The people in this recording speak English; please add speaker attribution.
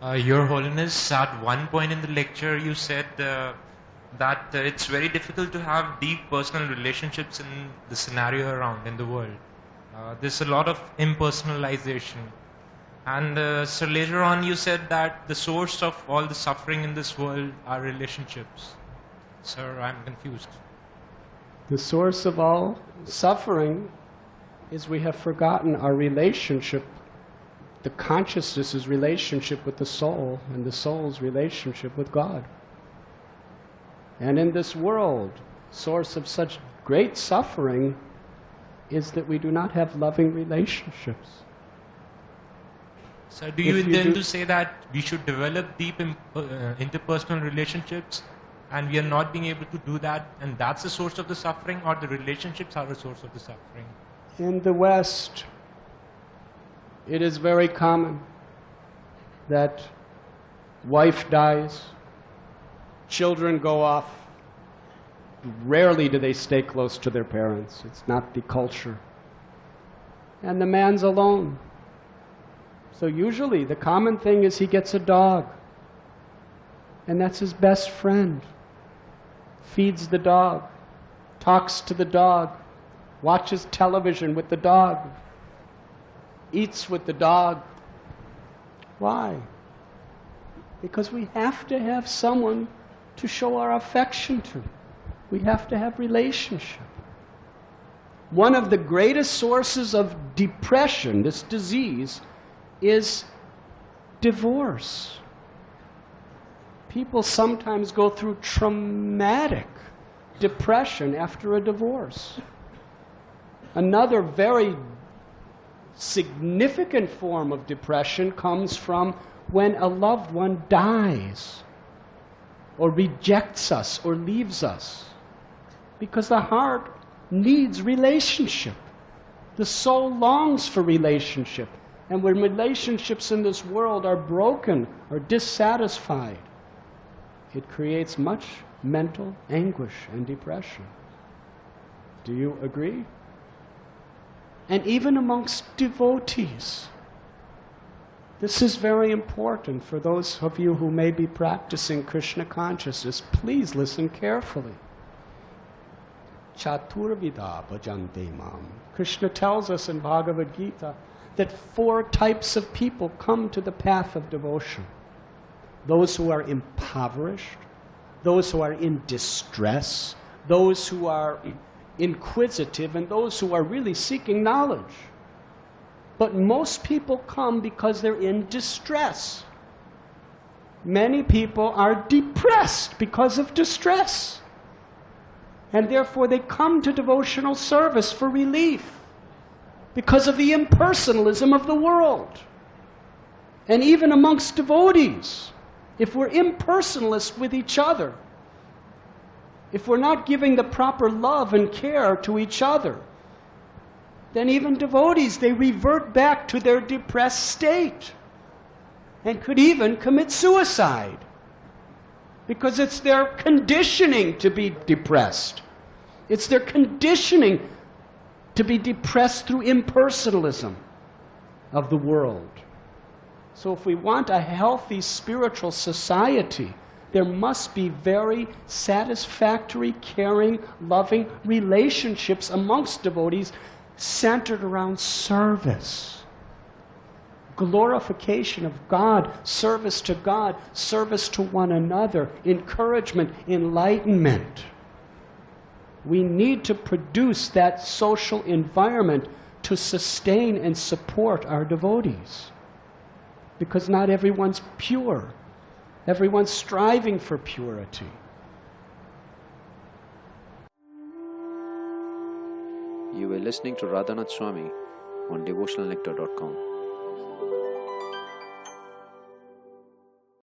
Speaker 1: Your Holiness, at one point in the lecture you said that it's very difficult to have deep personal relationships in the scenario around in the world. There's a lot of impersonalization. And so later on you said that the source of all the suffering in this world are relationships. Sir, I'm confused.
Speaker 2: The source of all suffering is we have forgotten our relationship. The consciousness' relationship with the soul, and the soul's relationship with God. And in this world, source of such great suffering is that we do not have loving relationships.
Speaker 1: So do you intend to say that we should develop deep interpersonal relationships and we are not being able to do that, and that's the source of the suffering, or the relationships are the source of the suffering?
Speaker 2: In the West, it is very common that wife dies, children go off. Rarely do they stay close to their parents. It's not the culture. And the man's alone. So usually the common thing is he gets a dog. And that's his best friend. Feeds the dog, talks to the dog, watches television with the dog, eats with the dog. Why? Because we have to have someone to show our affection to. We have to have relationship. One of the greatest sources of depression, this disease, is divorce. People sometimes go through traumatic depression after a divorce. Another very significant form of depression comes from when a loved one dies or rejects us or leaves us, because the heart needs relationship. The soul longs for relationship, and when relationships in this world are broken or dissatisfied, it creates much mental anguish and depression. Do you agree? And even amongst devotees. This is very important for those of you who may be practicing Krishna consciousness. Please listen carefully. Chaturvida bhajante mam. Krishna tells us in Bhagavad Gita that 4 types of people come to the path of devotion. Those who are impoverished, those who are in distress, those who are inquisitive, and those who are really seeking knowledge. But most people come because they're in distress. Many people are depressed because of distress. And therefore they come to devotional service for relief because of the impersonalism of the world. And even amongst devotees, if we're impersonalist with each other, if we're not giving the proper love and care to each other, then even devotees, they revert back to their depressed state and could even commit suicide because it's their conditioning to be depressed. It's their conditioning to be depressed through impersonalism of the world. So if we want a healthy spiritual society, there must be very satisfactory, caring, loving relationships amongst devotees centered around service. Glorification of God, service to one another, encouragement, enlightenment. We need to produce that social environment to sustain and support our devotees. Because not everyone's pure. Everyone's striving for purity.
Speaker 3: You were listening to Radhanath Swami on devotionalnectar.com.